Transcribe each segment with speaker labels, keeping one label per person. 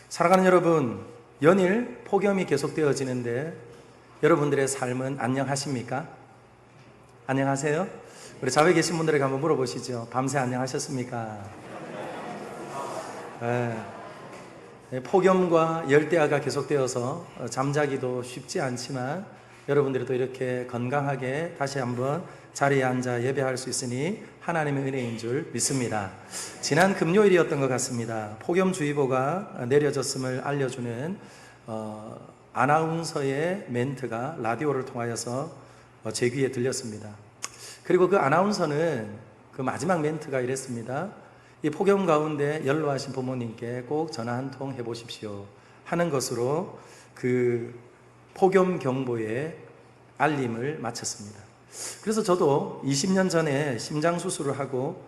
Speaker 1: 사랑하는 여러분, 연일 폭염이 계속되어지는데 여러분들의 삶은 안녕하십니까? 안녕하세요? 우리 자외 계신 분들에게 한번 물어보시죠. 밤새 안녕하셨습니까? 폭염과 열대야가 계속되어서 잠자기도 쉽지 않지만 여러분들이 또 이렇게 건강하게 다시 한번 자리에 앉아 예배할 수 있으니 하나님의 은혜인 줄 믿습니다. 지난 금요일이었던 것 같습니다. 폭염주의보가 내려졌음을 알려주는 아나운서의 멘트가 라디오를 통하여서 제 귀에 들렸습니다. 그리고 그 아나운서는 그 마지막 멘트가 이랬습니다. 이 폭염 가운데 연로하신 부모님께 꼭 전화 한 통 해보십시오 하는 것으로 그 폭염 경보의 알림을 마쳤습니다. 그래서 저도 20년 전에 심장 수술을 하고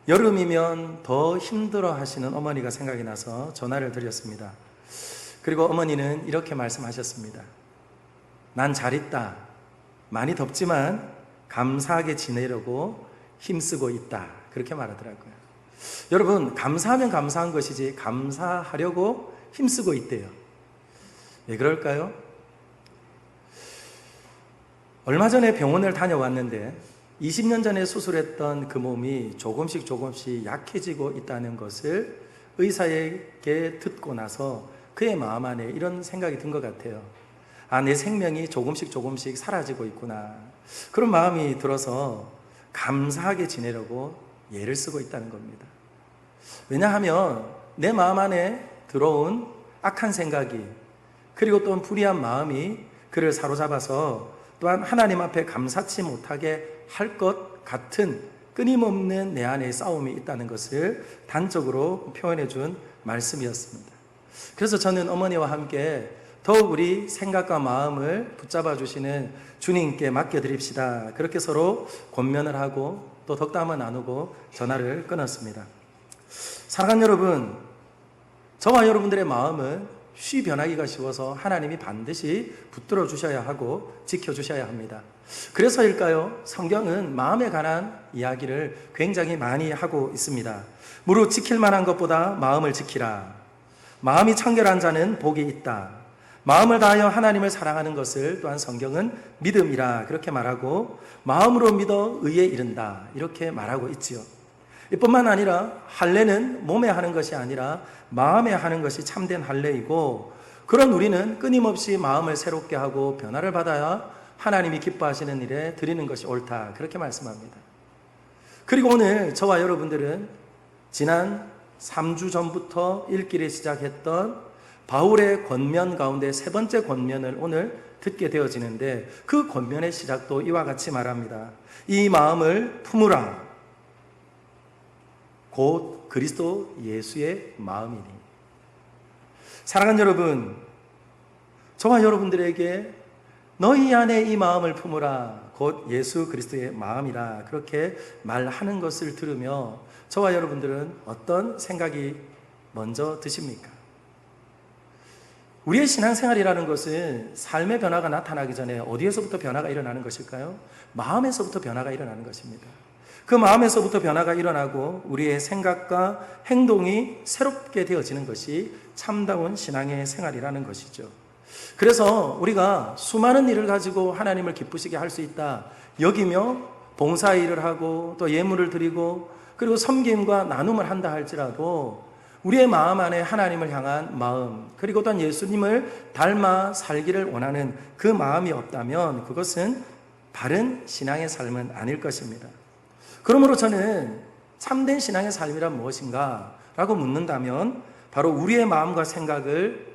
Speaker 1: 여름이면 더 힘들어 하시는 어머니가 생각이 나서 전화를 드렸습니다. 그리고 어머니는 이렇게 말씀하셨습니다. 난 잘 있다. 많이 덥지만 감사하게 지내려고 힘쓰고 있다. 그렇게 말하더라고요. 여러분, 감사하면 감사한 것이지 감사하려고 힘쓰고 있대요. 왜 그럴까요? 얼마 전에 병원을 다녀왔는데 20년 전에 수술했던 그 몸이 조금씩 약해지고 있다는 것을 의사에게 듣고 나서 그의 마음 안에 이런 생각이 든 것 같아요. 아, 내 생명이 조금씩 사라지고 있구나. 그런 마음이 들어서 감사하게 지내려고 예를 쓰고 있다는 겁니다. 왜냐하면 내 마음 안에 들어온 악한 생각이 그리고 또 불의한 마음이 그를 사로잡아서 또한 하나님 앞에 감사치 못하게 할 것 같은 끊임없는 내 안에 싸움이 있다는 것을 단적으로 표현해 준 말씀이었습니다. 그래서 저는 어머니와 함께 더욱 우리 생각과 마음을 붙잡아 주시는 주님께 맡겨드립시다. 그렇게 서로 권면을 하고 또 덕담을 나누고 전화를 끊었습니다. 사랑하는 여러분, 저와 여러분들의 마음은 쉬 변하기가 쉬워서 하나님이 반드시 붙들어 주셔야 하고 지켜주셔야 합니다. 그래서일까요? 성경은 마음에 관한 이야기를 굉장히 많이 하고 있습니다. 무릇 지킬 만한 것보다 마음을 지키라. 마음이 청결한 자는 복이 있다. 마음을 다하여 하나님을 사랑하는 것을 또한 성경은 믿음이라 그렇게 말하고 마음으로 믿어 의에 이른다 이렇게 말하고 있지요. 이뿐만 아니라 할례는 몸에 하는 것이 아니라 마음에 하는 것이 참된 할례이고 그런 우리는 끊임없이 마음을 새롭게 하고 변화를 받아야 하나님이 기뻐하시는 일에 드리는 것이 옳다 그렇게 말씀합니다. 그리고 오늘 저와 여러분들은 지난 3주 전부터 읽기를 시작했던 바울의 권면 가운데 세 번째 권면을 오늘 듣게 되어지는데 그 권면의 시작도 이와 같이 말합니다. 이 마음을 품으라. 곧 그리스도 예수의 마음이니. 사랑하는 여러분, 저와 여러분들에게 너희 안에 이 마음을 품으라. 곧 예수 그리스도의 마음이라. 그렇게 말하는 것을 들으며 저와 여러분들은 어떤 생각이 먼저 드십니까? 우리의 신앙생활이라는 것은 삶의 변화가 나타나기 전에 어디에서부터 변화가 일어나는 것일까요? 마음에서부터 변화가 일어나는 것입니다. 그 마음에서부터 변화가 일어나고 우리의 생각과 행동이 새롭게 되어지는 것이 참다운 신앙의 생활이라는 것이죠. 그래서 우리가 수많은 일을 가지고 하나님을 기쁘시게 할 수 있다 여기며 봉사일을 하고 또 예물을 드리고 그리고 섬김과 나눔을 한다 할지라도 우리의 마음 안에 하나님을 향한 마음 그리고 또한 예수님을 닮아 살기를 원하는 그 마음이 없다면 그것은 바른 신앙의 삶은 아닐 것입니다. 그러므로 저는 참된 신앙의 삶이란 무엇인가 라고 묻는다면 바로 우리의 마음과 생각을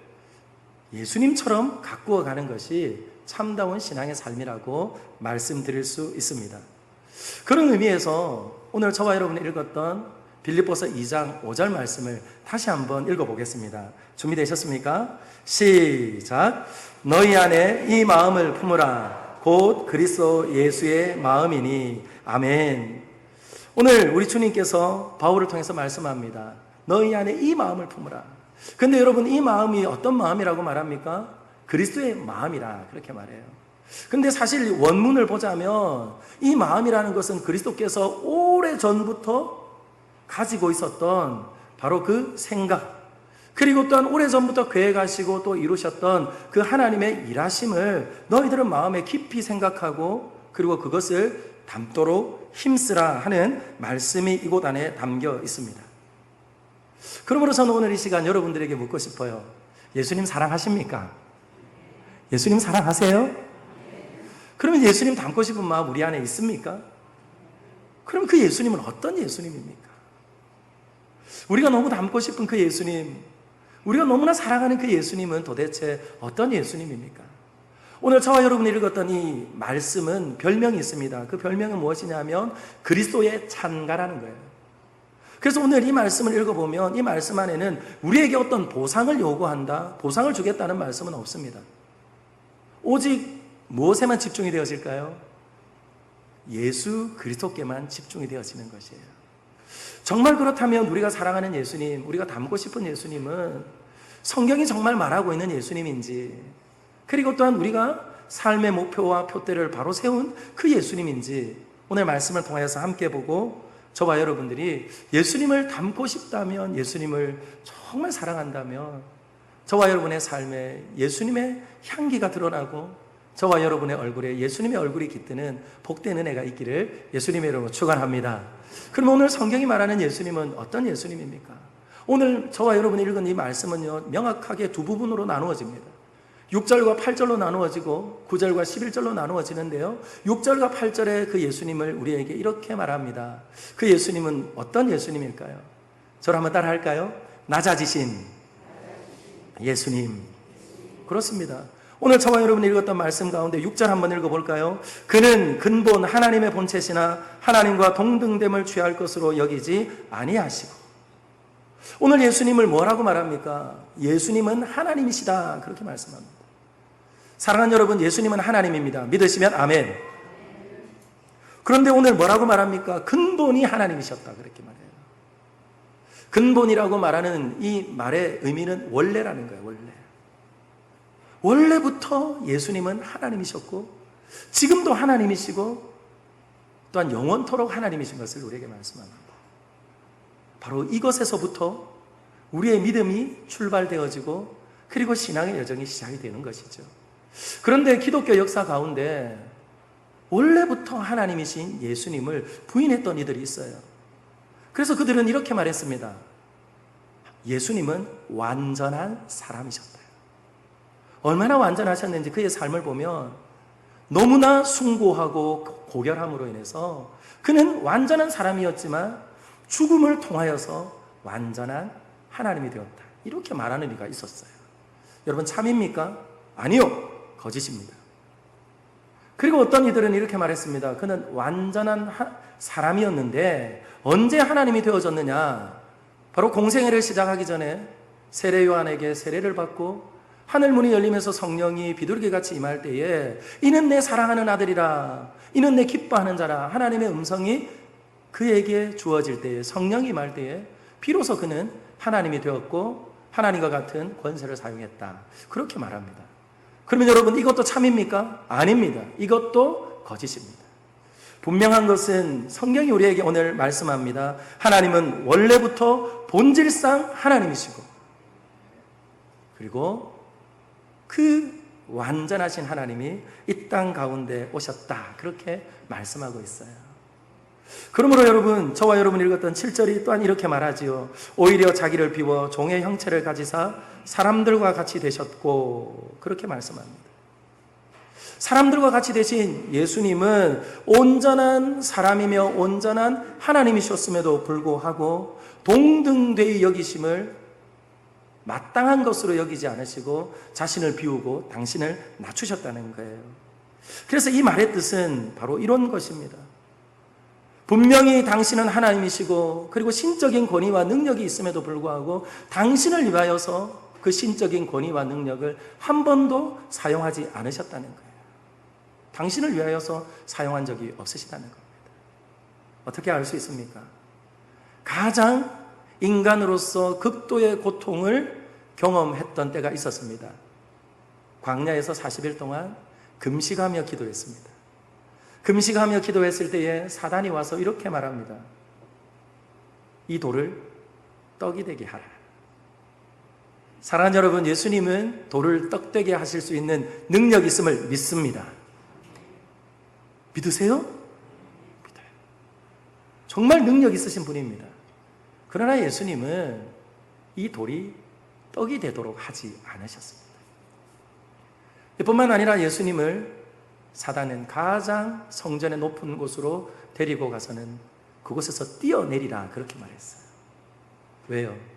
Speaker 1: 예수님처럼 가꾸어 가는 것이 참다운 신앙의 삶이라고 말씀드릴 수 있습니다. 그런 의미에서 오늘 저와 여러분이 읽었던 빌립보서 2장 5절 말씀을 다시 한번 읽어보겠습니다. 준비되셨습니까? 시작! 너희 안에 이 마음을 품으라. 곧 그리스도 예수의 마음이니. 아멘. 오늘 우리 주님께서 바울을 통해서 말씀합니다. 너희 안에 이 마음을 품으라. 근데 여러분, 이 마음이 어떤 마음이라고 말합니까? 그리스도의 마음이라 그렇게 말해요. 근데 사실 원문을 보자면 이 마음이라는 것은 그리스도께서 오래전부터 가지고 있었던 바로 그 생각, 그리고 또한 오래전부터 계획하시고 또 이루셨던 그 하나님의 일하심을 너희들은 마음에 깊이 생각하고 그리고 그것을 담도록 힘쓰라 하는 말씀이 이곳 안에 담겨 있습니다. 그러므로 저는 오늘 이 시간 여러분들에게 묻고 싶어요. 예수님 사랑하십니까? 예수님 사랑하세요? 그러면 예수님 닮고 싶은 마음 우리 안에 있습니까? 그럼 그 예수님은 어떤 예수님입니까? 우리가 너무 닮고 싶은 그 예수님, 우리가 너무나 사랑하는 그 예수님은 도대체 어떤 예수님입니까? 오늘 저와 여러분이 읽었던 이 말씀은 별명이 있습니다. 그 별명은 무엇이냐면 그리스도의 찬가라는 거예요. 그래서 오늘 이 말씀을 읽어보면 이 말씀 안에는 우리에게 어떤 보상을 요구한다, 보상을 주겠다는 말씀은 없습니다. 오직 무엇에만 집중이 되어질까요? 예수 그리스도께만 집중이 되어지는 것이에요. 정말 그렇다면 우리가 사랑하는 예수님, 우리가 닮고 싶은 예수님은 성경이 정말 말하고 있는 예수님인지, 그리고 또한 우리가 삶의 목표와 표대를 바로 세운 그 예수님인지 오늘 말씀을 통해서 함께 보고 저와 여러분들이 예수님을 닮고 싶다면, 예수님을 정말 사랑한다면 저와 여러분의 삶에 예수님의 향기가 드러나고 저와 여러분의 얼굴에 예수님의 얼굴이 깃드는 복된 은혜가 있기를 예수님의 이름으로 축원합니다. 그럼 오늘 성경이 말하는 예수님은 어떤 예수님입니까? 오늘 저와 여러분이 읽은 이 말씀은요, 명확하게 두 부분으로 나누어집니다. 6절과 8절로 나누어지고 9절과 11절로 나누어지는데요, 6절과 8절의 그 예수님을 우리에게 이렇게 말합니다. 그 예수님은 어떤 예수님일까요? 저를 한번 따라 할까요? 낮아지신 예수님. 그렇습니다. 오늘 저와 여러분이 읽었던 말씀 가운데 6절 한번 읽어볼까요? 그는 근본 하나님의 본체시나 하나님과 동등됨을 취할 것으로 여기지 아니하시고. 오늘 예수님을 뭐라고 말합니까? 예수님은 하나님이시다, 그렇게 말씀합니다. 사랑하는 여러분, 예수님은 하나님입니다. 믿으시면 아멘. 그런데 오늘 뭐라고 말합니까? 근본이 하나님이셨다, 그렇게 말해요. 근본이라고 말하는 이 말의 의미는 원래라는 거예요. 원래부터 예수님은 하나님이셨고 지금도 하나님이시고 또한 영원토록 하나님이신 것을 우리에게 말씀합니다. 바로 이것에서부터 우리의 믿음이 출발되어지고 그리고 신앙의 여정이 시작이 되는 것이죠. 그런데 기독교 역사 가운데 원래부터 하나님이신 예수님을 부인했던 이들이 있어요. 그래서 그들은 이렇게 말했습니다. 예수님은 완전한 사람이셨다. 얼마나 완전하셨는지 그의 삶을 보면 너무나 숭고하고 고결함으로 인해서 그는 완전한 사람이었지만 죽음을 통하여서 완전한 하나님이 되었다, 이렇게 말하는 이가 있었어요. 여러분, 참입니까? 아니요, 거짓입니다. 그리고 어떤 이들은 이렇게 말했습니다. 그는 완전한 사람이었는데 언제 하나님이 되어졌느냐? 바로 공생애를 시작하기 전에 세례 요한에게 세례를 받고 하늘문이 열리면서 성령이 비둘기같이 임할 때에 이는 내 사랑하는 아들이라, 이는 내 기뻐하는 자라, 하나님의 음성이 그에게 주어질 때에, 성령이 임할 때에 비로소 그는 하나님이 되었고 하나님과 같은 권세를 사용했다, 그렇게 말합니다. 그러면 여러분, 이것도 참입니까? 아닙니다. 이것도 거짓입니다. 분명한 것은 성경이 우리에게 오늘 말씀합니다. 하나님은 원래부터 본질상 하나님이시고 그리고 그 완전하신 하나님이 이 땅 가운데 오셨다, 그렇게 말씀하고 있어요. 그러므로 여러분, 저와 여러분이 읽었던 7절이 또한 이렇게 말하지요. 오히려 자기를 비워 종의 형체를 가지사 사람들과 같이 되셨고, 그렇게 말씀합니다. 사람들과 같이 되신 예수님은 온전한 사람이며 온전한 하나님이셨음에도 불구하고 동등되이 여기심을 마땅한 것으로 여기지 않으시고 자신을 비우고 당신을 낮추셨다는 거예요. 그래서 이 말의 뜻은 바로 이런 것입니다. 분명히 당신은 하나님이시고 그리고 신적인 권위와 능력이 있음에도 불구하고 당신을 위하여서 그 신적인 권위와 능력을 한 번도 사용하지 않으셨다는 거예요. 당신을 위하여서 사용한 적이 없으시다는 겁니다. 어떻게 알 수 있습니까? 가장 인간으로서 극도의 고통을 경험했던 때가 있었습니다. 광야에서 40일 동안 금식하며 기도했습니다. 금식하며 기도했을 때에 사단이 와서 이렇게 말합니다. 이 돌을 떡이 되게 하라. 사랑하는 여러분, 예수님은 돌을 떡되게 하실 수 있는 능력이 있음을 믿습니다. 믿으세요? 믿어요. 정말 능력 있으신 분입니다. 그러나 예수님은 이 돌이 떡이 되도록 하지 않으셨습니다. 뿐만 아니라 예수님을 사단은 가장 성전의 높은 곳으로 데리고 가서는 그곳에서 뛰어내리라 그렇게 말했어요. 왜요?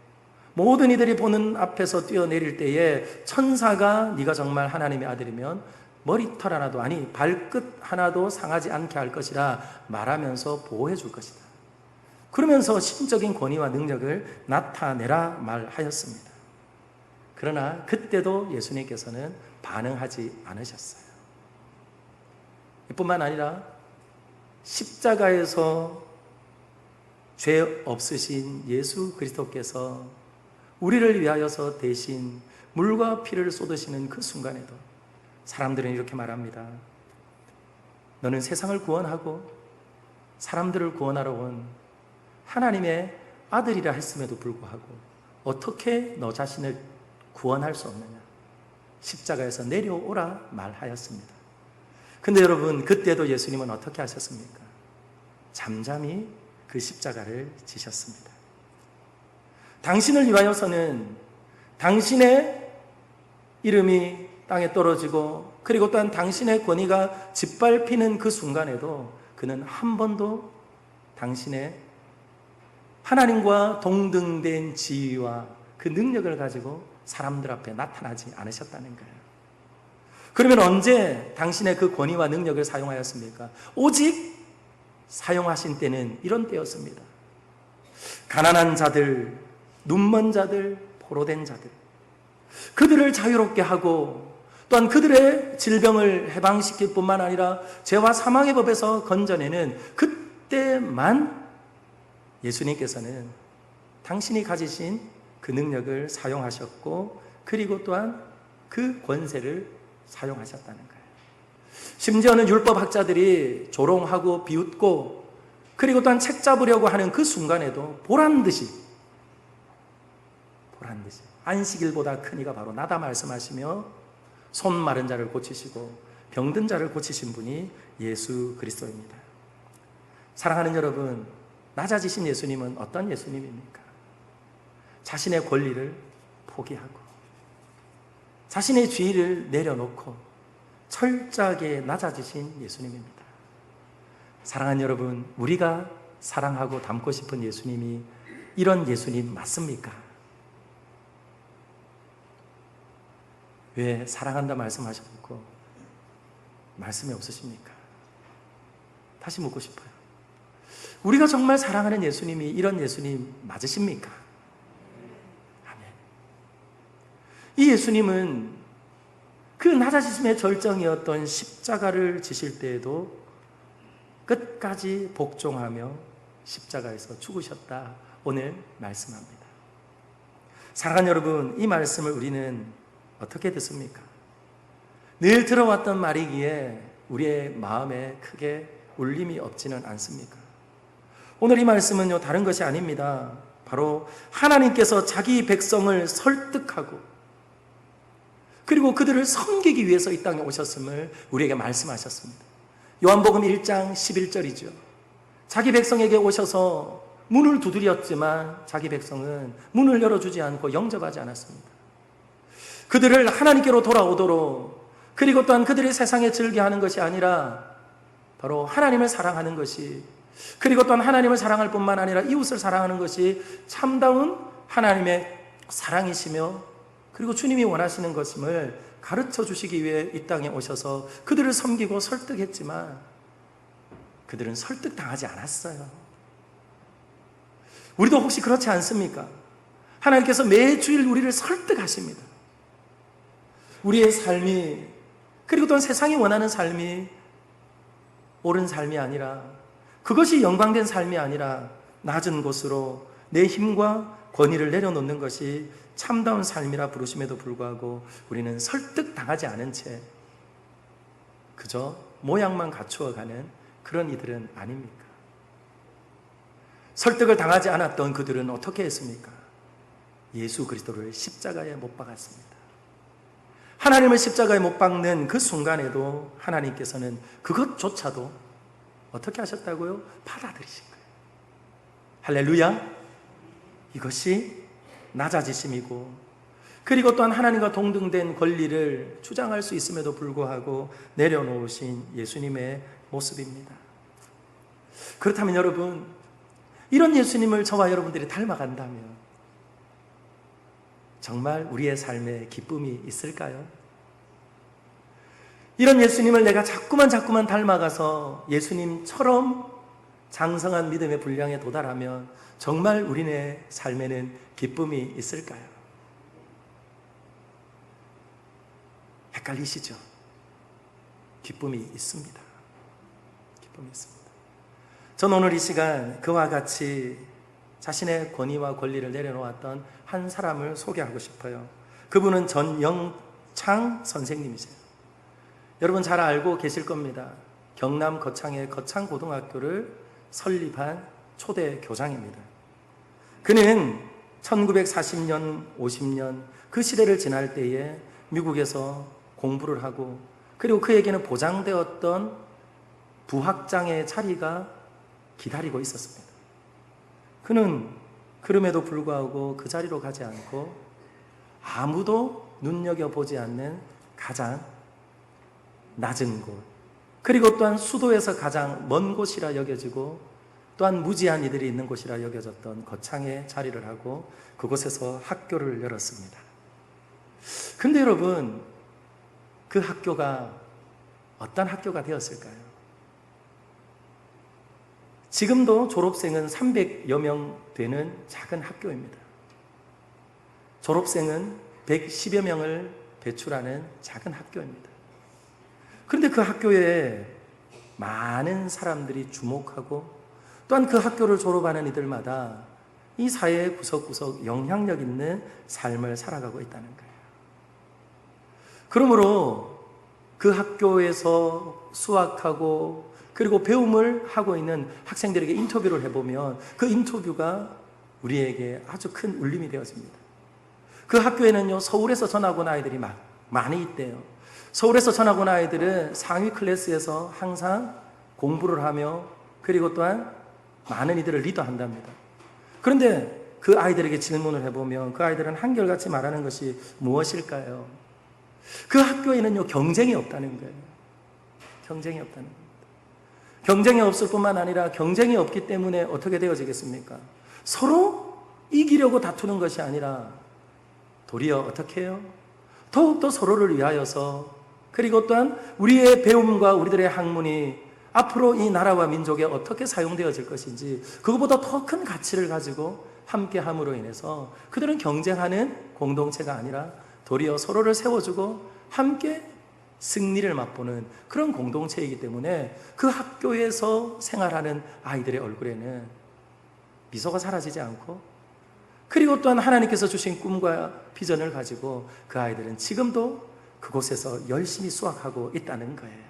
Speaker 1: 모든 이들이 보는 앞에서 뛰어내릴 때에 천사가 네가 정말 하나님의 아들이면 머리털 하나도, 아니 발끝 하나도 상하지 않게 할 것이라 말하면서 보호해 줄 것이다. 그러면서 신적인 권위와 능력을 나타내라 말하였습니다. 그러나 그때도 예수님께서는 반응하지 않으셨어요. 이뿐만 아니라 십자가에서 죄 없으신 예수 그리스도께서 우리를 위하여서 대신 물과 피를 쏟으시는 그 순간에도 사람들은 이렇게 말합니다. 너는 세상을 구원하고 사람들을 구원하러 온 하나님의 아들이라 했음에도 불구하고 어떻게 너 자신을 구원할 수 없느냐? 십자가에서 내려오라 말하였습니다. 근데 여러분, 그때도 예수님은 어떻게 하셨습니까? 잠잠히 그 십자가를 지셨습니다. 당신을 위하여서는 당신의 이름이 땅에 떨어지고, 그리고 또한 당신의 권위가 짓밟히는 그 순간에도 그는 한 번도 당신의 하나님과 동등된 지위와 그 능력을 가지고 사람들 앞에 나타나지 않으셨다는 거예요. 그러면 언제 당신의 그 권위와 능력을 사용하였습니까? 오직 사용하신 때는 이런 때였습니다. 가난한 자들, 눈먼 자들, 포로된 자들, 그들을 자유롭게 하고 또한 그들의 질병을 해방시킬 뿐만 아니라 죄와 사망의 법에서 건져내는 그때만 예수님께서는 당신이 가지신 그 능력을 사용하셨고, 그리고 또한 그 권세를 사용하셨다는 거예요. 심지어는 율법학자들이 조롱하고 비웃고, 그리고 또한 책 잡으려고 하는 그 순간에도 보란듯이 안식일보다 큰 이가 바로 나다 말씀하시며 손 마른 자를 고치시고 병든 자를 고치신 분이 예수 그리스도입니다. 사랑하는 여러분, 낮아지신 예수님은 어떤 예수님입니까? 자신의 권리를 포기하고 자신의 지위를 내려놓고 철저하게 낮아지신 예수님입니다. 사랑하는 여러분, 우리가 사랑하고 닮고 싶은 예수님이 이런 예수님 맞습니까? 왜 사랑한다 말씀하셨고 말씀이 없으십니까? 다시 묻고 싶어요. 우리가 정말 사랑하는 예수님이 이런 예수님 맞으십니까? 아멘. 이 예수님은 그 낮아지심의 절정이었던 십자가를 지실 때에도 끝까지 복종하며 십자가에서 죽으셨다 오늘 말씀합니다. 사랑하는 여러분, 이 말씀을 우리는 어떻게 듣습니까? 늘 들어왔던 말이기에 우리의 마음에 크게 울림이 없지는 않습니까? 오늘 이 말씀은요, 다른 것이 아닙니다. 바로 하나님께서 자기 백성을 설득하고 그리고 그들을 섬기기 위해서 이 땅에 오셨음을 우리에게 말씀하셨습니다. 요한복음 1장 11절이죠. 자기 백성에게 오셔서 문을 두드렸지만 자기 백성은 문을 열어주지 않고 영접하지 않았습니다. 그들을 하나님께로 돌아오도록, 그리고 또한 그들이 세상에 즐겨하는 것이 아니라 바로 하나님을 사랑하는 것이, 그리고 또한 하나님을 사랑할 뿐만 아니라 이웃을 사랑하는 것이 참다운 하나님의 사랑이시며, 그리고 주님이 원하시는 것임을 가르쳐 주시기 위해 이 땅에 오셔서 그들을 섬기고 설득했지만 그들은 설득당하지 않았어요. 우리도 혹시 그렇지 않습니까? 하나님께서 매주일 우리를 설득하십니다. 우리의 삶이, 그리고 또한 세상이 원하는 삶이 옳은 삶이 아니라, 그것이 영광된 삶이 아니라 낮은 곳으로 내 힘과 권위를 내려놓는 것이 참다운 삶이라 부르심에도 불구하고 우리는 설득당하지 않은 채 그저 모양만 갖추어가는 그런 이들은 아닙니까? 설득을 당하지 않았던 그들은 어떻게 했습니까? 예수 그리스도를 십자가에 못 박았습니다. 하나님을 십자가에 못 박는 그 순간에도 하나님께서는 그것조차도 어떻게 하셨다고요? 받아들이신 거예요. 할렐루야! 이것이 낮아지심이고, 그리고 또한 하나님과 동등된 권리를 주장할 수 있음에도 불구하고 내려놓으신 예수님의 모습입니다. 그렇다면 여러분, 이런 예수님을 저와 여러분들이 닮아간다면 정말 우리의 삶에 기쁨이 있을까요? 이런 예수님을 내가 자꾸만 닮아가서 예수님처럼 장성한 믿음의 분량에 도달하면 정말 우리의 삶에는 기쁨이 있을까요? 헷갈리시죠? 기쁨이 있습니다. 기쁨이 있습니다. 저는 오늘 이 시간 그와 같이 자신의 권위와 권리를 내려놓았던 한 사람을 소개하고 싶어요. 그분은 전영창 선생님이세요. 여러분 잘 알고 계실 겁니다. 경남 거창의 거창고등학교를 설립한 초대 교장입니다. 그는 1940년, 50년 그 시대를 지날 때에 미국에서 공부를 하고, 그리고 그에게는 보장되었던 부학장의 자리가 기다리고 있었습니다. 그는 그럼에도 불구하고 그 자리로 가지 않고 아무도 눈여겨보지 않는 가장 낮은 곳, 그리고 또한 수도에서 가장 먼 곳이라 여겨지고 또한 무지한 이들이 있는 곳이라 여겨졌던 거창에 자리를 하고 그곳에서 학교를 열었습니다. 근데 여러분, 그 학교가 어떤 학교가 되었을까요? 지금도 졸업생은 300여 명 되는 작은 학교입니다. 졸업생은 110여 명을 배출하는 작은 학교입니다. 그런데 그 학교에 많은 사람들이 주목하고, 또한 그 학교를 졸업하는 이들마다 이 사회의 구석구석 영향력 있는 삶을 살아가고 있다는 거예요. 그러므로 그 학교에서 수학하고 그리고 배움을 하고 있는 학생들에게 인터뷰를 해보면 그 인터뷰가 우리에게 아주 큰 울림이 되어집니다. 그 학교에는요, 서울에서 전학 온 아이들이 많이 있대요. 서울에서 전학 온 아이들은 상위 클래스에서 항상 공부를 하며 그리고 또한 많은 이들을 리더한답니다. 그런데 그 아이들에게 질문을 해보면 그 아이들은 한결같이 말하는 것이 무엇일까요? 그 학교에는요, 경쟁이 없다는 거예요. 경쟁이 없다는 겁니다. 경쟁이 없을 뿐만 아니라 경쟁이 없기 때문에 어떻게 되어지겠습니까? 서로 이기려고 다투는 것이 아니라 도리어 어떻게 해요? 더욱더 서로를 위하여서, 그리고 또한 우리의 배움과 우리들의 학문이 앞으로 이 나라와 민족에 어떻게 사용되어질 것인지 그것보다 더 큰 가치를 가지고 함께 함으로 인해서 그들은 경쟁하는 공동체가 아니라 도리어 서로를 세워주고 함께 승리를 맛보는 그런 공동체이기 때문에 그 학교에서 생활하는 아이들의 얼굴에는 미소가 사라지지 않고, 그리고 또한 하나님께서 주신 꿈과 비전을 가지고 그 아이들은 지금도 그곳에서 열심히 수학하고 있다는 거예요.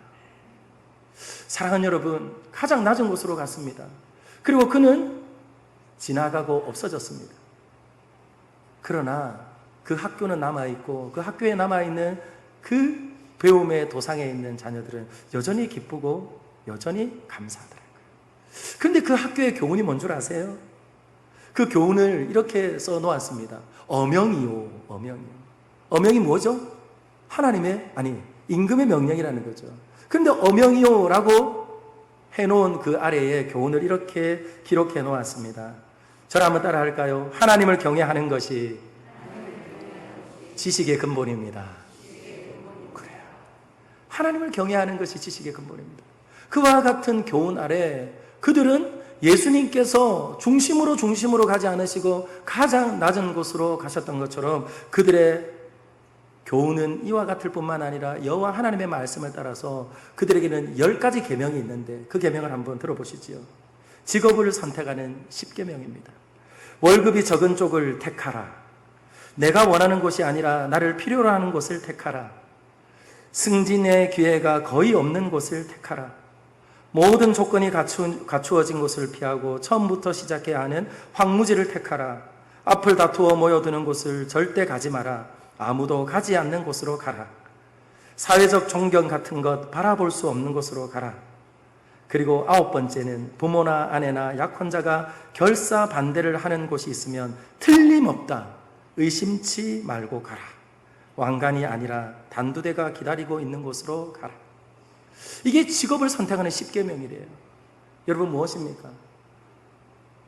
Speaker 1: 사랑하는 여러분, 가장 낮은 곳으로 갔습니다. 그리고 그는 지나가고 없어졌습니다. 그러나 그 학교는 남아있고 그 학교에 남아있는 그 배움의 도상에 있는 자녀들은 여전히 기쁘고 여전히 감사하더라고요. 그런데 그 학교의 교훈이 뭔 줄 아세요? 그 교훈을 이렇게 써놓았습니다. 어명이요, 어명이요. 어명이 뭐죠? 임금의 명령이라는 거죠. 그런데 어명이요라고 해놓은 그 아래에 교훈을 이렇게 기록해 놓았습니다. 저를 한번 따라 할까요? 하나님을 경외하는 것이 지식의 근본입니다. 그래요. 하나님을 경외하는 것이 지식의 근본입니다. 그와 같은 교훈 아래 그들은 예수님께서 중심으로 가지 않으시고 가장 낮은 곳으로 가셨던 것처럼 그들의 교훈은 이와 같을 뿐만 아니라 여호와 하나님의 말씀을 따라서 그들에게는 10가지 계명이 있는데 그 계명을 한번 들어보시지요. 직업을 선택하는 10계명입니다. 월급이 적은 쪽을 택하라. 내가 원하는 곳이 아니라 나를 필요로 하는 곳을 택하라. 승진의 기회가 거의 없는 곳을 택하라. 모든 조건이 갖추어진 곳을 피하고 처음부터 시작해야 하는 황무지를 택하라. 앞을 다투어 모여드는 곳을 절대 가지 마라. 아무도 가지 않는 곳으로 가라. 사회적 존경 같은 것 바라볼 수 없는 곳으로 가라. 그리고 9번째는 부모나 아내나 약혼자가 결사 반대를 하는 곳이 있으면 틀림없다. 의심치 말고 가라. 왕관이 아니라 단두대가 기다리고 있는 곳으로 가라. 이게 직업을 선택하는 10계명이래요. 여러분 무엇입니까?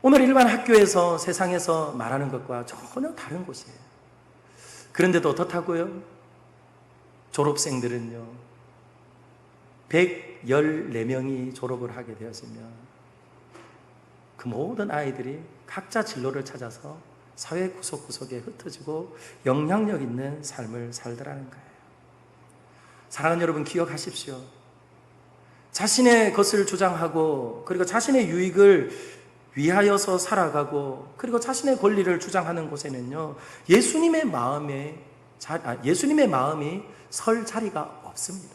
Speaker 1: 오늘 일반 학교에서 세상에서 말하는 것과 전혀 다른 곳이에요. 그런데도 어떻다고요? 졸업생들은요 114명이 졸업을 하게 되었으면 그 모든 아이들이 각자 진로를 찾아서 사회 구석구석에 흩어지고 영향력 있는 삶을 살더라는 거예요. 사랑하는 여러분 기억하십시오. 자신의 것을 주장하고 그리고 자신의 유익을 위하여서 살아가고 그리고 자신의 권리를 주장하는 곳에는요 예수님의 마음이 설 자리가 없습니다.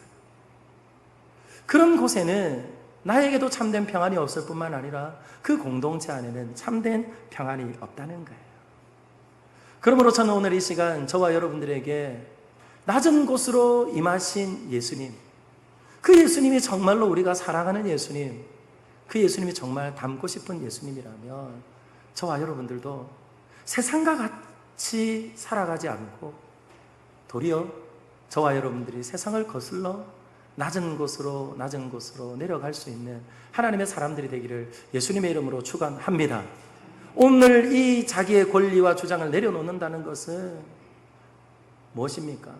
Speaker 1: 그런 곳에는 나에게도 참된 평안이 없을 뿐만 아니라 그 공동체 안에는 참된 평안이 없다는 거예요. 그러므로 저는 오늘 이 시간 저와 여러분들에게 낮은 곳으로 임하신 예수님, 그 예수님이 정말로 우리가 사랑하는 예수님, 그 예수님이 정말 닮고 싶은 예수님이라면 저와 여러분들도 세상과 같이 살아가지 않고 도리어 저와 여러분들이 세상을 거슬러 낮은 곳으로 내려갈 수 있는 하나님의 사람들이 되기를 예수님의 이름으로 축원합니다. 오늘 이 자기의 권리와 주장을 내려놓는다는 것은 무엇입니까?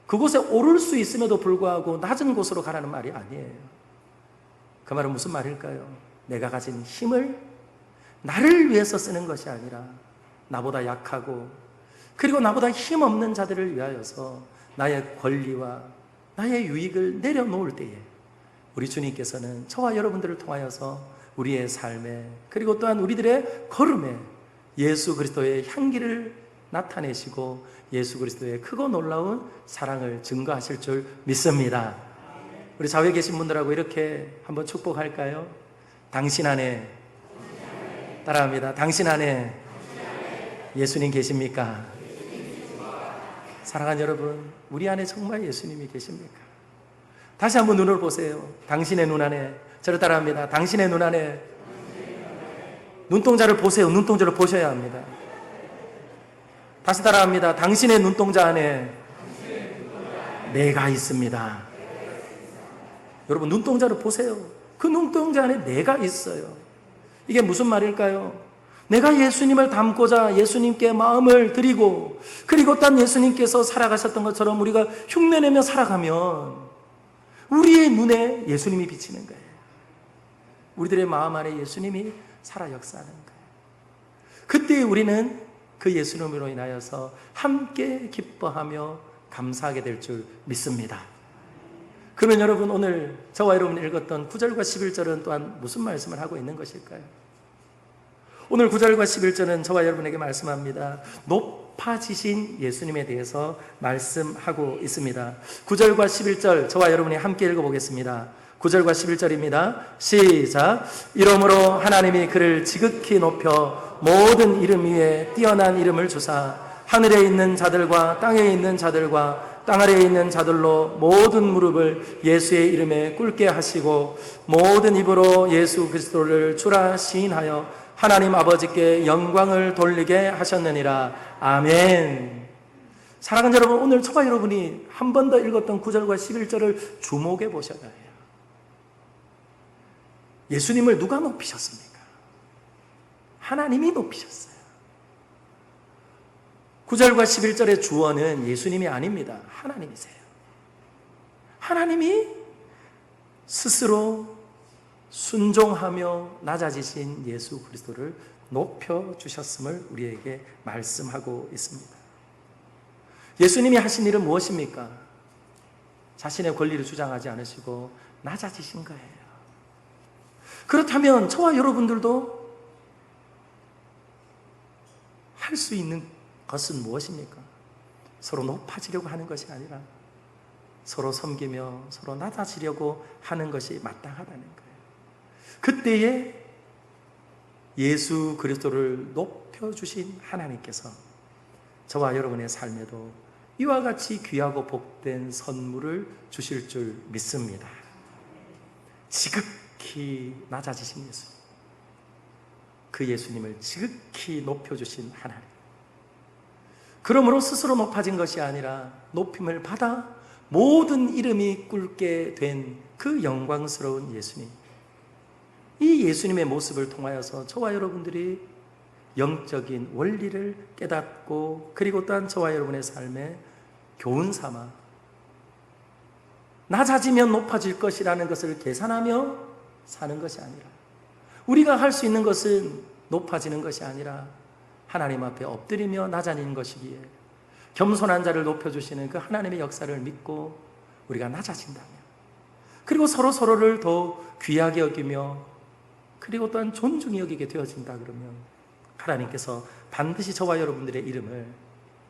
Speaker 1: 그곳에 오를 수 있음에도 불구하고 낮은 곳으로 가라는 말이 아니에요. 그 말은 무슨 말일까요? 내가 가진 힘을 나를 위해서 쓰는 것이 아니라 나보다 약하고 그리고 나보다 힘없는 자들을 위하여서 나의 권리와 나의 유익을 내려놓을 때에 우리 주님께서는 저와 여러분들을 통하여서 우리의 삶에 그리고 또한 우리들의 걸음에 예수 그리스도의 향기를 나타내시고 예수 그리스도의 크고 놀라운 사랑을 증거하실 줄 믿습니다. 우리 좌우에 계신 분들하고 이렇게 한번 축복할까요? 당신 안에 따라합니다. 당신 안에 예수님 계십니까? 사랑하는 여러분, 우리 안에 정말 예수님이 계십니까? 다시 한번 눈을 보세요. 당신의 눈 안에, 저를 따라합니다. 당신의 눈 안에 눈동자를 보세요. 눈동자를 보셔야 합니다. 다시 따라합니다. 당신의 눈동자 안에 내가 있습니다. 여러분 눈동자를 보세요. 그 눈동자 안에 내가 있어요. 이게 무슨 말일까요? 내가 예수님을 닮고자 예수님께 마음을 드리고 그리고 또 예수님께서 살아가셨던 것처럼 우리가 흉내내며 살아가면 우리의 눈에 예수님이 비치는 거예요. 우리들의 마음 안에 예수님이 살아 역사하는 거예요. 그때 우리는 그 예수님으로 인하여서 함께 기뻐하며 감사하게 될 줄 믿습니다. 그러면 여러분 오늘 저와 여러분이 읽었던 9절과 11절은 또한 무슨 말씀을 하고 있는 것일까요? 오늘 9절과 11절은 저와 여러분에게 말씀합니다. 높아지신 예수님에 대해서 말씀하고 있습니다. 9절과 11절 저와 여러분이 함께 읽어보겠습니다. 9절과 11절입니다. 시작. 이러므로 하나님이 그를 지극히 높여 모든 이름 위에 뛰어난 이름을 주사 하늘에 있는 자들과 땅에 있는 자들과 땅 아래에 있는 자들로 모든 무릎을 예수의 이름에 꿇게 하시고 모든 입으로 예수 그리스도를 주라 시인하여 하나님 아버지께 영광을 돌리게 하셨느니라. 아멘. 사랑하는 여러분, 오늘 저와 여러분이 한 번 더 읽었던 9절과 11절을 주목해 보셔야 해요. 예수님을 누가 높이셨습니까? 하나님이 높이셨어요. 9절과 11절의 주어는 예수님이 아닙니다. 하나님이세요. 하나님이 스스로 순종하며 낮아지신 예수 그리스도를 높여주셨음을 우리에게 말씀하고 있습니다. 예수님이 하신 일은 무엇입니까? 자신의 권리를 주장하지 않으시고 낮아지신 거예요. 그렇다면 저와 여러분들도 할 수 있는 것은 무엇입니까? 서로 높아지려고 하는 것이 아니라 서로 섬기며 서로 낮아지려고 하는 것이 마땅하다는 거예요. 그때에 예수 그리스도를 높여주신 하나님께서 저와 여러분의 삶에도 이와 같이 귀하고 복된 선물을 주실 줄 믿습니다. 지극히 낮아지신 예수, 그 예수님을 지극히 높여주신 하나님, 그러므로 스스로 높아진 것이 아니라 높임을 받아 모든 이름이 꿇게 된 그 영광스러운 예수님, 이 예수님의 모습을 통하여서 저와 여러분들이 영적인 원리를 깨닫고, 그리고 또한 저와 여러분의 삶에 교훈 삼아 낮아지면 높아질 것이라는 것을 계산하며 사는 것이 아니라, 우리가 할 수 있는 것은 높아지는 것이 아니라 하나님 앞에 엎드리며 낮아지는 것이기에 겸손한 자를 높여주시는 그 하나님의 역사를 믿고 우리가 낮아진다면, 그리고 서로를 더 귀하게 여기며 그리고 또한 존중히 여기게 되어진다 그러면 하나님께서 반드시 저와 여러분들의 이름을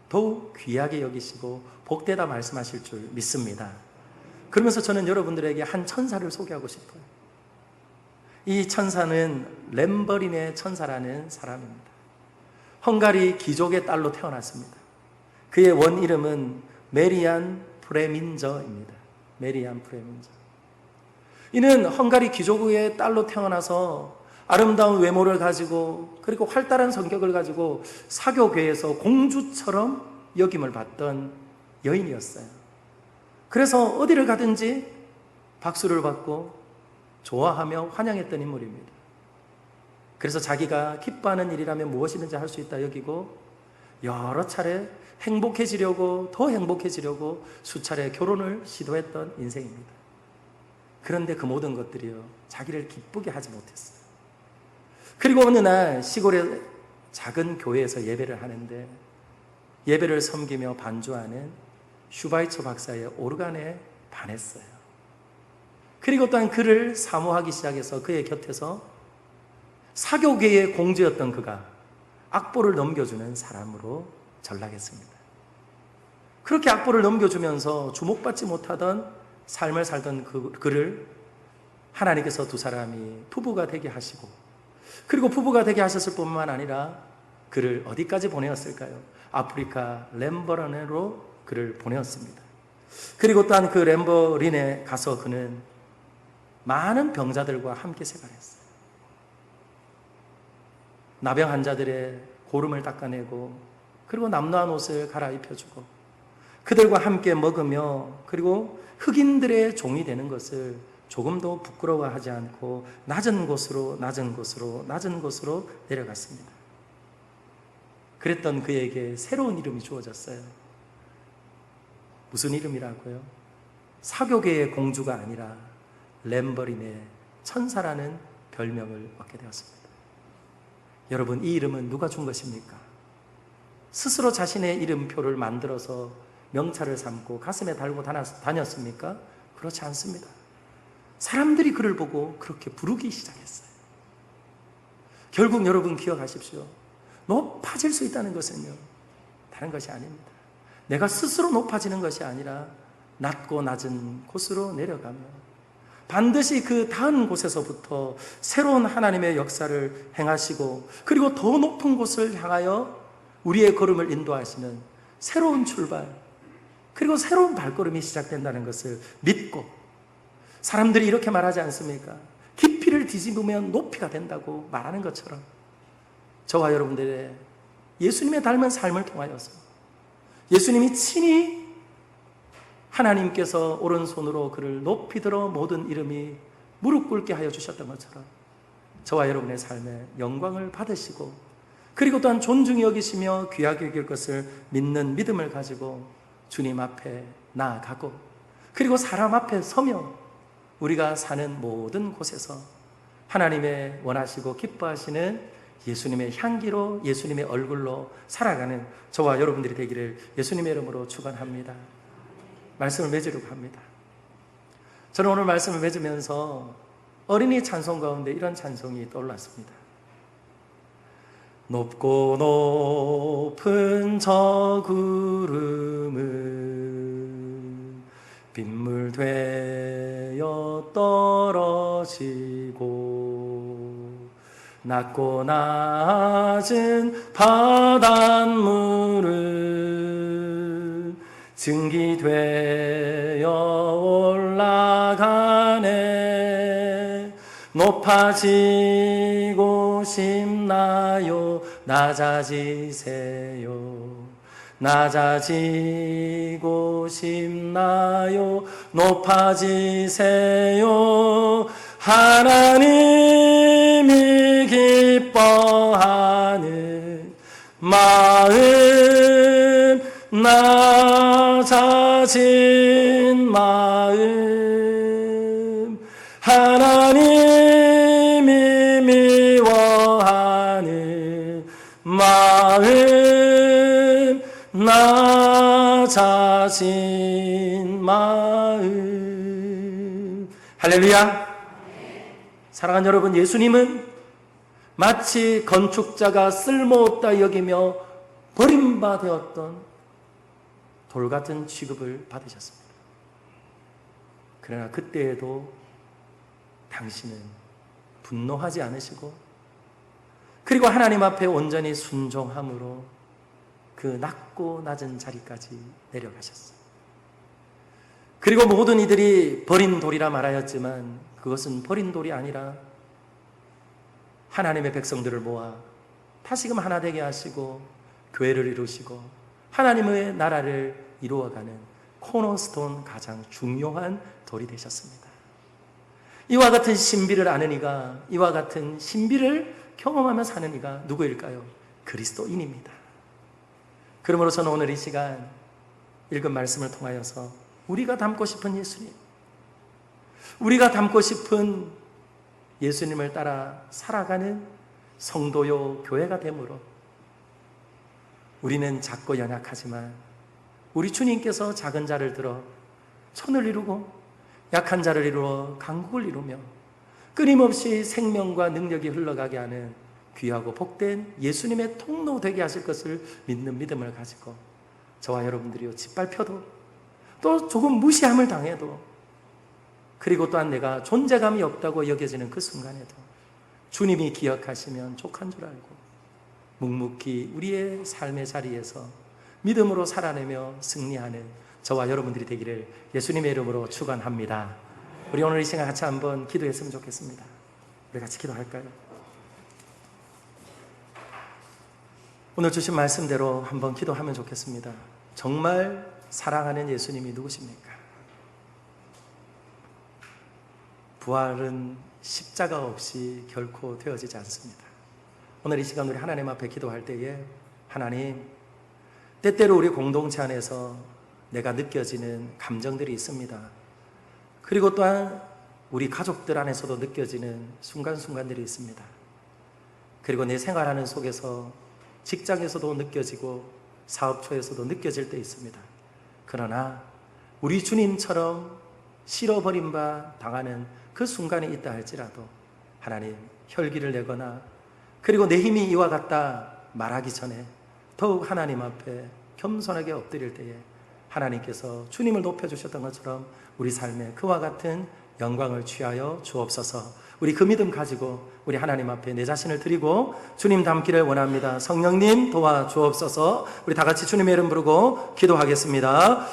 Speaker 1: 더욱 귀하게 여기시고 복되다 말씀하실 줄 믿습니다. 그러면서 저는 여러분들에게 한 천사를 소개하고 싶어요. 이 천사는 렘버린의 천사라는 사람입니다. 헝가리 귀족의 딸로 태어났습니다. 그의 원 이름은 메리안 프레민저입니다. 메리안 프레민저. 이는 헝가리 귀족의 딸로 태어나서 아름다운 외모를 가지고 그리고 활달한 성격을 가지고 사교계에서 공주처럼 여김을 받던 여인이었어요. 그래서 어디를 가든지 박수를 받고 좋아하며 환영했던 인물입니다. 그래서 자기가 기뻐하는 일이라면 무엇이든지 할 수 있다 여기고 여러 차례 행복해지려고, 더 행복해지려고 수차례 결혼을 시도했던 인생입니다. 그런데 그 모든 것들이요, 자기를 기쁘게 하지 못했어요. 그리고 어느 날 시골의 작은 교회에서 예배를 하는데 예배를 섬기며 반주하는 슈바이처 박사의 오르간에 반했어요. 그리고 또한 그를 사모하기 시작해서 그의 곁에서 사교계의 공주였던 그가 악보를 넘겨주는 사람으로 전락했습니다. 그렇게 악보를 넘겨주면서 주목받지 못하던 삶을 살던 그를 하나님께서 두 사람이 부부가 되게 하시고, 그리고 부부가 되게 하셨을 뿐만 아니라 그를 어디까지 보내었을까요? 아프리카 렘버린으로 그를 보내었습니다. 그리고 또한 그 렘버린에 가서 그는 많은 병자들과 함께 생활했어요. 나병 환자들의 고름을 닦아내고, 그리고 남노한 옷을 갈아입혀주고, 그들과 함께 먹으며, 그리고 흑인들의 종이 되는 것을 조금도 부끄러워하지 않고 낮은 곳으로 내려갔습니다. 그랬던 그에게 새로운 이름이 주어졌어요. 무슨 이름이라고요? 사교계의 공주가 아니라 렘버린의 천사라는 별명을 얻게 되었습니다. 여러분, 이 이름은 누가 준 것입니까? 스스로 자신의 이름표를 만들어서 명찰을 삼고 가슴에 달고 다녔습니까? 그렇지 않습니다. 사람들이 그를 보고 그렇게 부르기 시작했어요. 결국 여러분 기억하십시오. 높아질 수 있다는 것은요, 다른 것이 아닙니다. 내가 스스로 높아지는 것이 아니라 낮고 낮은 곳으로 내려가며 반드시 그 다음 곳에서부터 새로운 하나님의 역사를 행하시고, 그리고 더 높은 곳을 향하여 우리의 걸음을 인도하시는 새로운 출발, 그리고 새로운 발걸음이 시작된다는 것을 믿고, 사람들이 이렇게 말하지 않습니까? 깊이를 뒤집으면 높이가 된다고 말하는 것처럼 저와 여러분들의 예수님의 닮은 삶을 통하여서 예수님이 친히 하나님께서 오른손으로 그를 높이 들어 모든 이름이 무릎 꿇게 하여 주셨던 것처럼 저와 여러분의 삶에 영광을 받으시고, 그리고 또한 존중히 여기시며 귀하게 여길 것을 믿는 믿음을 가지고 주님 앞에 나아가고, 그리고 사람 앞에 서며 우리가 사는 모든 곳에서 하나님의 원하시고 기뻐하시는 예수님의 향기로, 예수님의 얼굴로 살아가는 저와 여러분들이 되기를 예수님의 이름으로 축원합니다. 말씀을 맺으려고 합니다. 저는 오늘 말씀을 맺으면서 어린이 찬송 가운데 이런 찬송이 떠올랐습니다. 높고 높은 저 구름은 빗물 되어 떨어지고 낮고 낮은 바닷물을 증기되어 올라가네. 높아지고 싶나요? 낮아지세요. 낮아지고 싶나요? 높아지세요. 하나님이 기뻐하는 마음, 낮아진 마음, 하나님이 미워하는 마음, 낮아진 마음. 할렐루야. 사랑하는 여러분, 예수님은 마치 건축자가 쓸모없다 여기며 버림받았던 돌 같은 취급을 받으셨습니다. 그러나 그때에도 당신은 분노하지 않으시고, 그리고 하나님 앞에 온전히 순종함으로 그 낮고 낮은 자리까지 내려가셨어요. 그리고 모든 이들이 버린 돌이라 말하였지만 그것은 버린 돌이 아니라 하나님의 백성들을 모아 다시금 하나 되게 하시고 교회를 이루시고 하나님의 나라를 이루어가는 코너스톤, 가장 중요한 돌이 되셨습니다. 이와 같은 신비를 아는 이가, 이와 같은 신비를 경험하며 사는 이가 누구일까요? 그리스도인입니다. 그러므로 저는 오늘 이 시간 읽은 말씀을 통하여서 우리가 닮고 싶은 예수님, 우리가 닮고 싶은 예수님을 따라 살아가는 성도요 교회가 되므로, 우리는 작고 연약하지만 우리 주님께서 작은 자를 들어 천을 이루고 약한 자를 이루어 강국을 이루며 끊임없이 생명과 능력이 흘러가게 하는 귀하고 복된 예수님의 통로 되게 하실 것을 믿는 믿음을 가지고 저와 여러분들이 짓밟혀도 또 조금 무시함을 당해도, 그리고 또한 내가 존재감이 없다고 여겨지는 그 순간에도 주님이 기억하시면 족한 줄 알고 묵묵히 우리의 삶의 자리에서 믿음으로 살아내며 승리하는 저와 여러분들이 되기를 예수님의 이름으로 축원합니다. 우리 오늘 이 시간 같이 한번 기도했으면 좋겠습니다. 우리 같이 기도할까요? 오늘 주신 말씀대로 한번 기도하면 좋겠습니다. 정말 사랑하는 예수님이 누구십니까? 부활은 십자가 없이 결코 되어지지 않습니다. 오늘 이 시간 우리 하나님 앞에 기도할 때에, 하나님, 때때로 우리 공동체 안에서 내가 느껴지는 감정들이 있습니다. 그리고 또한 우리 가족들 안에서도 느껴지는 순간순간들이 있습니다. 그리고 내 생활하는 속에서 직장에서도 느껴지고 사업처에서도 느껴질 때 있습니다. 그러나 우리 주님처럼 실어버림 당하는 그 순간이 있다 할지라도 하나님, 혈기를 내거나 그리고 내 힘이 이와 같다 말하기 전에 더욱 하나님 앞에 겸손하게 엎드릴 때에 하나님께서 주님을 높여주셨던 것처럼 우리 삶에 그와 같은 영광을 취하여 주옵소서. 우리 그 믿음 가지고 우리 하나님 앞에 내 자신을 드리고 주님 닮기를 원합니다. 성령님 도와주옵소서. 우리 다 같이 주님의 이름 부르고 기도하겠습니다.